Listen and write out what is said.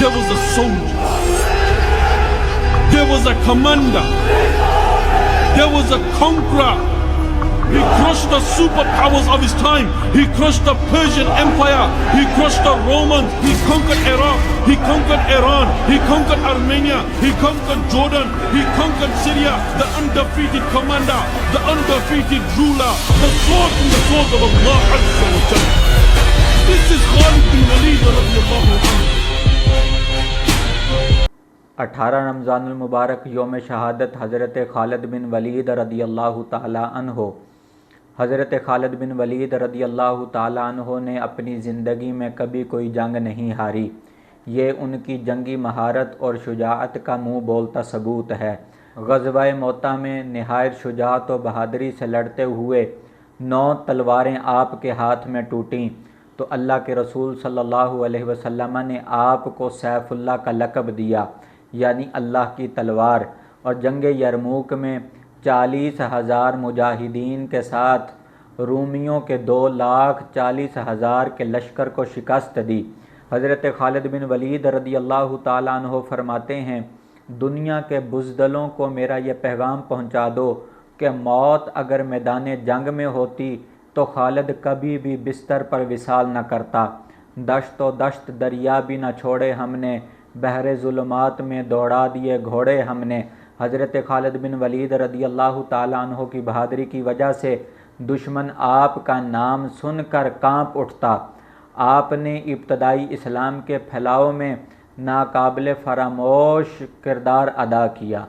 There was a soldier. There was a commander. There was a conqueror. He crushed the superpowers of his time. He crushed the Persian Empire. He crushed the Romans. He conquered Iraq. He conquered Iran. He conquered Armenia. He conquered Jordan. He conquered Syria. The undefeated commander. The undefeated ruler. The sword in the sword of Allah Azza wa Jalla. This is Khalid bin Walid radiyallahu anhu. 18 रमज़ानुल मुबारक योम शहादत हज़रत खालिद बिन वलीद रदियल्लाहु ताला अन्हो। हज़रत खालिद बिन वलीद रदियल्लाहु ताला अन्हो ने अपनी ज़िंदगी में कभी कोई जंग नहीं हारी। ये उनकी जंगी महारत और शुजाअत का मुँह बोलता सबूत है। ग़ज़वा मोता में निहायत शुजाअत और बहादुरी से लड़ते हुए 9 तलवारें आपके हाथ में टूटीं तो अल्लाह के रसूल सल्लल्लाहु अलैहि वसल्लम ने आपको सैफ़ुल्लाह का लक़ब दिया, यानी अल्लाह की तलवार। और जंग यरमूक में 40,000 मुजाहिदीन के साथ रूमियों के 2,40,000 के लश्कर को शिकस्त दी। हज़रत खालिद बिन वलीद रदियल्लाहु ताला अन्हो फरमाते हैं, दुनिया के बुज़दलों को मेरा ये पैगाम पहुँचा दो कि मौत अगर मैदान जंग में होती तो खालिद कभी भी बिस्तर पर विसाल न करता। दश्त व दश्त दरिया भी न छोड़े हमने, बहरे ज़ुल्मात में दौड़ा दिए घोड़े हमने। हज़रत खालिद बिन वलीद रदियल्लाहु ताला अन्हो की बहादुरी की वजह से दुश्मन आपका नाम सुनकर कांप उठता। आपने इब्तदाई इस्लाम के फैलाव में नाकाबिल फरामोश किरदार अदा किया।